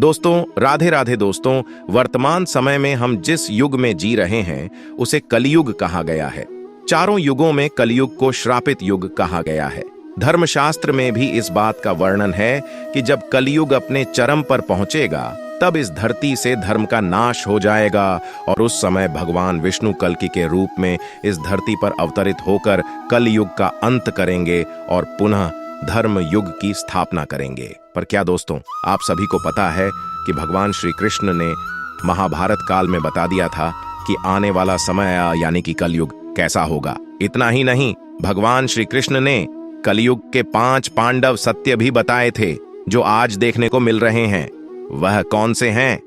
दोस्तों, राधे राधे दोस्तों। वर्तमान समय में हम जिस युग में जी रहे हैं उसे कलयुग कहा गया है। चारों युगों में कलयुग को श्रापित युग कहा गया है। धर्मशास्त्र में भी इस बात का वर्णन है कि जब कलयुग अपने चरम पर पहुंचेगा तब इस धरती से धर्म का नाश हो जाएगा और उस समय भगवान विष्णु कल्कि के रूप में इस धरती पर अवतरित होकर कलयुग का अंत करेंगे और पुनः धर्म युग की स्थापना करेंगे। पर क्या दोस्तों, आप सभी को पता है कि भगवान श्री कृष्ण ने महाभारत काल में बता दिया था कि आने वाला समय यानी कि कलयुग कैसा होगा। इतना ही नहीं, भगवान श्री कृष्ण ने कलयुग के 5 पांडव सत्य भी बताए थे जो आज देखने को मिल रहे हैं। वह कौन से हैं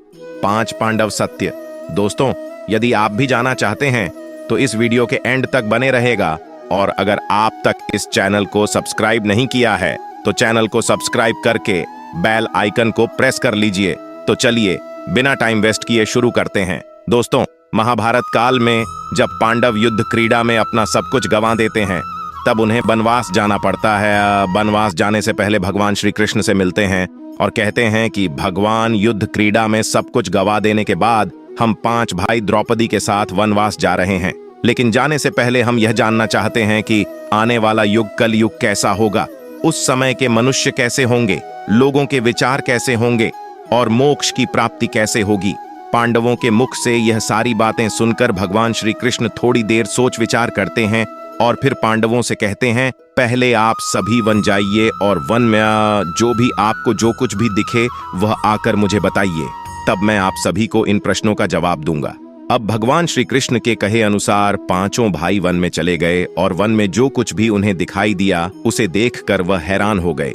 5 पांडव सत्य? दोस्तों, यदि आप भी जानना चाहते हैं तो इस वीडियो के एंड तक बने रहेगा। और अगर आप तक इस चैनल को सब्सक्राइब नहीं किया है तो चैनल को सब्सक्राइब करके बेल आइकन को प्रेस कर लीजिए। तो चलिए बिना टाइम वेस्ट किए शुरू करते हैं। दोस्तों, महाभारत काल में जब पांडव युद्ध क्रीड़ा में अपना सब कुछ गंवा देते हैं तब उन्हें वनवास जाना पड़ता है। वनवास जाने से पहले भगवान श्री कृष्ण से मिलते हैं और कहते हैं कि भगवान युद्ध क्रीड़ा में सब कुछ गंवा देने के बाद हम 5 भाई द्रौपदी के साथ वनवास जा रहे हैं। लेकिन जाने से पहले हम यह जानना चाहते हैं कि आने वाला युग कलयुग कैसा होगा, उस समय के मनुष्य कैसे होंगे, लोगों के विचार कैसे होंगे और मोक्ष की प्राप्ति कैसे होगी। पांडवों के मुख से यह सारी बातें सुनकर भगवान श्री कृष्ण थोड़ी देर सोच विचार करते हैं और फिर पांडवों से कहते हैं, पहले आप सभी वन जाइए और वन में जो भी आपको जो कुछ भी दिखे वह आकर मुझे बताइए, तब मैं आप सभी को इन प्रश्नों का जवाब दूंगा। अब भगवान श्री कृष्ण के कहे अनुसार 5 भाई वन में चले गए और वन में जो कुछ भी उन्हें दिखाई दिया उसे देखकर वह हैरान हो गए।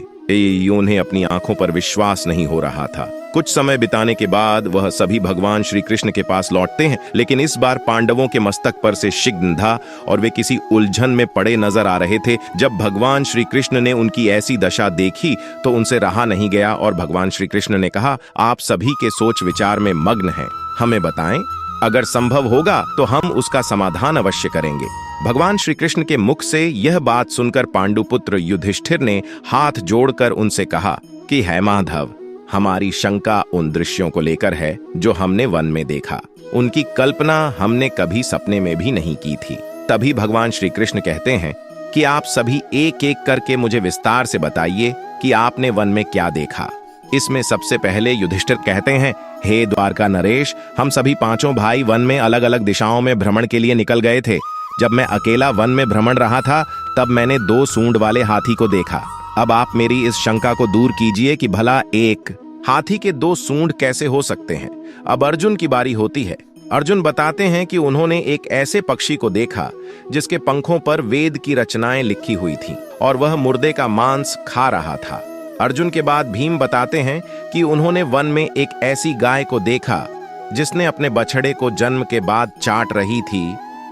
उन्हें अपनी आंखों पर विश्वास नहीं हो रहा था। कुछ समय बिताने के बाद वह सभी भगवान श्री कृष्ण के पास लौटते हैं, लेकिन इस बार पांडवों के मस्तक पर से शिग्न था और वे किसी उलझन में पड़े नजर आ रहे थे। जब भगवान श्री कृष्ण ने उनकी ऐसी दशा देखी तो उनसे रहा नहीं गया और भगवान श्री कृष्ण ने कहा, आप सभी के सोच विचार में मग्न हैं, हमें बताएं, अगर संभव होगा तो हम उसका समाधान अवश्य करेंगे। भगवान श्री कृष्ण के मुख से यह बात सुनकर पांडुपुत्र युधिष्ठिर ने हाथ जोड़कर उनसे कहा कि हे माधव, हमारी शंका उन दृश्यों को लेकर है जो हमने वन में देखा। उनकी कल्पना हमने कभी सपने में भी नहीं की थी। तभी भगवान श्री कृष्ण कहते हैं कि आप सभी एक एक करके मुझे विस्तार से बताइए कि आपने वन में क्या देखा। इसमें सबसे पहले युधिष्ठिर कहते हैं, हे द्वारका नरेश, हम सभी 5 भाई वन में अलग अलग दिशाओं में भ्रमण के लिए निकल गए थे। जब मैं अकेला वन में भ्रमण रहा था तब मैंने 2 सूंड वाले हाथी को देखा। अब आप मेरी इस शंका को दूर कीजिए कि भला एक हाथी के 2 सूंड कैसे हो सकते हैं। अब अर्जुन की बारी होती है। अर्जुन बताते हैं कि उन्होंने एक ऐसे पक्षी को देखा जिसके पंखों पर वेद की रचनाएं लिखी हुई थीं और वह मुर्दे का मांस खा रहा था। अर्जुन के बाद भीम बताते हैं कि उन्होंने वन में एक ऐसी गाय को देखा जिसने अपने बछड़े को जन्म के बाद चाट रही थी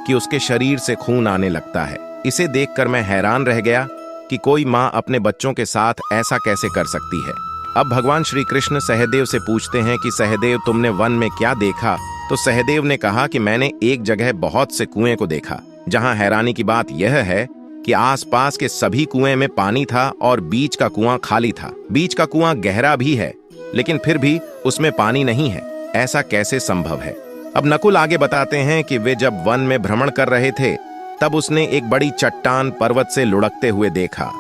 कि उसके शरीर से खून आने लगता है। इसे देखकर मैं हैरान रह गया कि कोई माँ अपने बच्चों के साथ ऐसा कैसे कर सकती है। अब भगवान श्री कृष्ण सहदेव से पूछते हैं कि सहदेव, तुमने वन में क्या देखा? तो सहदेव ने कहा कि मैंने एक जगह बहुत से कुएं को देखा, जहां हैरानी की बात यह है कि आसपास के सभी कुएं में पानी था और बीच का कुआं खाली था। बीच का कुआं गहरा भी है लेकिन फिर भी उसमें पानी नहीं है। ऐसा कैसे संभव है? अब नकुल आगे बताते हैं कि वे जब वन में भ्रमण कर रहे थे तब उसने एक बड़ी चट्टान पर्वत से लुढ़कते हुए देखा।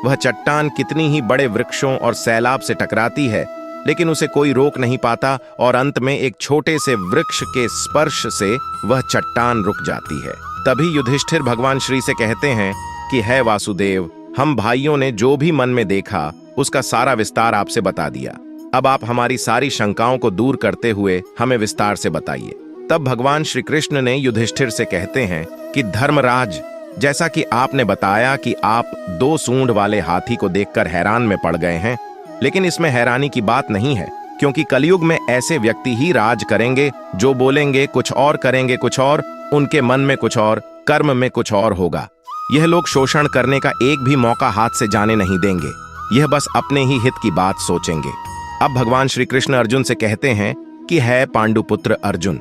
वह चट्टान कितनी ही बड़े वृक्षों और सैलाब से टकराती है लेकिन उसे कोई रोक नहीं पाता और अंत में एक छोटे से वृक्ष के स्पर्श से वह चट्टान रुक जाती है। तभी युधिष्ठिर भगवान श्री से कहते हैं कि हे वासुदेव, हम भाइयों ने जो भी मन में देखा उसका सारा विस्तार आपसे बता दिया। अब आप हमारी सारी शंकाओं को दूर करते हुए हमें विस्तार से बताइए। तब भगवान श्री कृष्ण ने युधिष्ठिर से कहते हैं कि धर्मराज, जैसा कि आपने बताया कि आप 2 सूंड वाले हाथी को देखकर हैरान में पड़ गए हैं, लेकिन इसमें हैरानी की बात नहीं है, क्योंकि कलयुग में ऐसे व्यक्ति ही राज करेंगे जो बोलेंगे कुछ और करेंगे कुछ और, उनके मन में कुछ और, कर्म में कुछ और होगा। यह लोग शोषण करने का एक भी मौका हाथ से जाने नहीं देंगे। यह बस अपने ही हित की बात सोचेंगे। अब भगवान श्री कृष्ण अर्जुन से कहते हैं कि है पांडुपुत्र अर्जुन,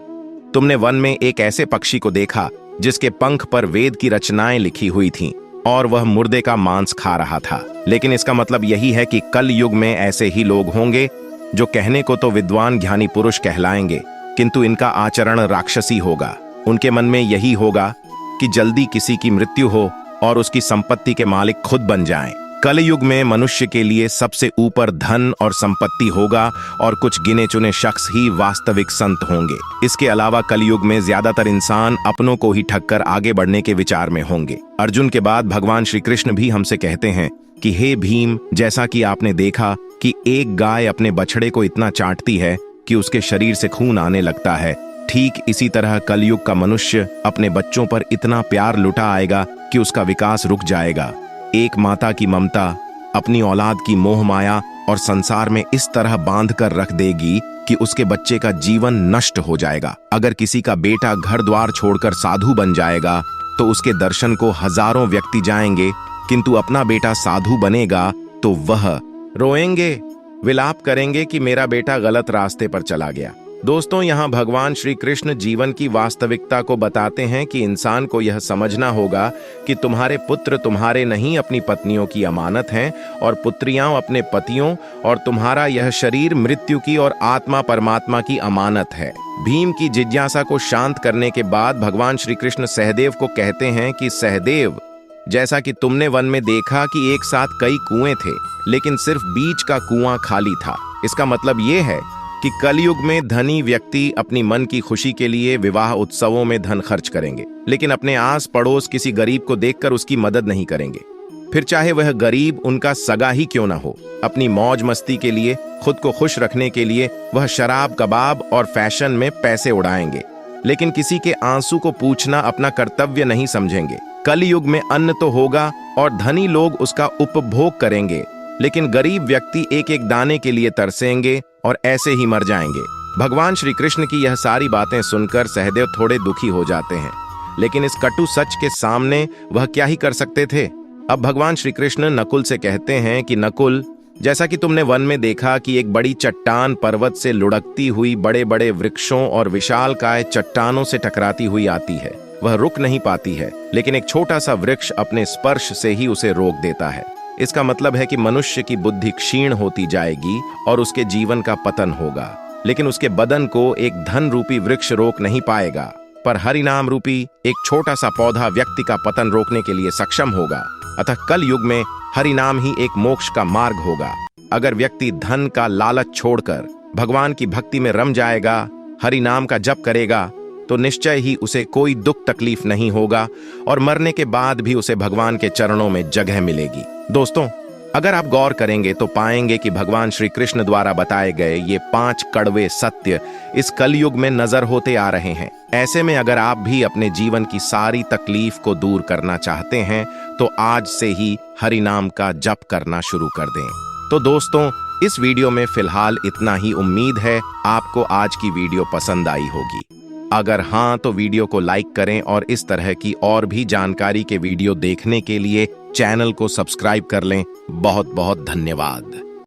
तुमने वन में एक ऐसे पक्षी को देखा जिसके पंख पर वेद की रचनाएं लिखी हुई थीं और वह मुर्दे का मांस खा रहा था। लेकिन इसका मतलब यही है कि कल युग में ऐसे ही लोग होंगे जो कहने को तो विद्वान ज्ञानी पुरुष कहलाएंगे, किंतु इनका आचरण राक्षसी होगा। उनके मन में यही होगा कि जल्दी किसी की मृत्यु हो और उसकी संपत्ति के मालिक खुद बन जाएं। कलयुग में मनुष्य के लिए सबसे ऊपर धन और संपत्ति होगा और कुछ गिने चुने शख्स ही वास्तविक संत होंगे। इसके अलावा कलयुग में ज्यादातर इंसान अपनों को ही ठगकर आगे बढ़ने के विचार में होंगे। अर्जुन के बाद भगवान श्री कृष्ण भी हमसे कहते हैं कि हे भीम, जैसा कि आपने देखा कि एक गाय अपने बछड़े को इतना चाटती है कि उसके शरीर से खून आने लगता है, ठीक इसी तरह कलयुग का मनुष्य अपने बच्चों पर इतना प्यार लुटा आएगा कि उसका विकास रुक जाएगा। एक माता की ममता अपनी औलाद की मोह माया और संसार में इस तरह बांध कर रख देगी कि उसके बच्चे का जीवन नष्ट हो जाएगा। अगर किसी का बेटा घर द्वार छोड़कर साधु बन जाएगा तो उसके दर्शन को हजारों व्यक्ति जाएंगे, किंतु अपना बेटा साधु बनेगा तो वह रोएंगे, विलाप करेंगे कि मेरा बेटा गलत रास्ते पर चला गया। दोस्तों, यहाँ भगवान श्री कृष्ण जीवन की वास्तविकता को बताते हैं कि इंसान को यह समझना होगा कि तुम्हारे पुत्र तुम्हारे नहीं अपनी पत्नियों की अमानत हैं और पुत्रियां अपने पतियों, और तुम्हारा यह शरीर मृत्यु की और आत्मा परमात्मा की अमानत है। भीम की जिज्ञासा को शांत करने के बाद भगवान श्री कृष्ण सहदेव को कहते हैं कि सहदेव, जैसा कि तुमने वन में देखा कि एक साथ कई कुएं थे, लेकिन सिर्फ बीच का कुआं खाली था। इसका मतलब ये है कि कलयुग में धनी व्यक्ति अपनी मन की खुशी के लिए विवाह उत्सवों में धन खर्च करेंगे, लेकिन अपने आस पड़ोस किसी गरीब को देखकर उसकी मदद नहीं करेंगे, फिर चाहे वह गरीब उनका सगा ही क्यों ना हो। अपनी मौज मस्ती के लिए, खुद को खुश रखने के लिए वह शराब, कबाब और फैशन में पैसे उड़ाएंगे, लेकिन किसी के आंसू को पूछना अपना कर्तव्य नहीं समझेंगे। कलयुग में अन्न तो होगा और धनी लोग उसका उपभोग करेंगे, लेकिन गरीब व्यक्ति एक एक दाने के लिए तरसेंगे और ऐसे ही मर जाएंगे। भगवान श्री कृष्ण की यह सारी बातें सुनकर सहदेव थोड़े दुखी हो जाते हैं, लेकिन इस कटु सच के सामने वह क्या ही कर सकते थे। अब भगवान श्री कृष्ण नकुल से कहते हैं कि नकुल, जैसा कि तुमने वन में देखा कि एक बड़ी चट्टान पर्वत से लुढ़कती हुई बड़े बड़े वृक्षों और विशालकाय चट्टानों से टकराती हुई आती है, वह रुक नहीं पाती है, लेकिन एक छोटा सा वृक्ष अपने स्पर्श से ही उसे रोक देता है। इसका मतलब है कि मनुष्य की बुद्धि क्षीण होती जाएगी और उसके जीवन का पतन होगा, लेकिन उसके बदन को एक धन रूपी वृक्ष रोक नहीं पाएगा, पर हरिनाम रूपी एक छोटा सा पौधा व्यक्ति का पतन रोकने के लिए सक्षम होगा। अतः कल युग में हरिनाम ही एक मोक्ष का मार्ग होगा। अगर व्यक्ति धन का लालच छोड़कर भगवान की भक्ति में रम जाएगा, हरिनाम का जप करेगा, तो निश्चय ही उसे कोई दुख तकलीफ नहीं होगा और मरने के बाद भी उसे भगवान के चरणों में जगह मिलेगी। दोस्तों, अगर आप गौर करेंगे तो पाएंगे कि भगवान श्री कृष्ण द्वारा बताए गए ये 5 कड़वे सत्य इस कलयुग में नजर होते आ रहे हैं। ऐसे में अगर आप भी अपने जीवन की सारी तकलीफ को दूर करना चाहते हैं तो आज से ही हरि नाम का जप करना शुरू कर दें। तो दोस्तों, इस वीडियो में फिलहाल इतना ही। उम्मीद है आपको आज की वीडियो पसंद आई होगी। अगर हाँ तो वीडियो को लाइक करें और इस तरह की और भी जानकारी के वीडियो देखने के लिए चैनल को सब्सक्राइब कर लें। बहुत बहुत धन्यवाद।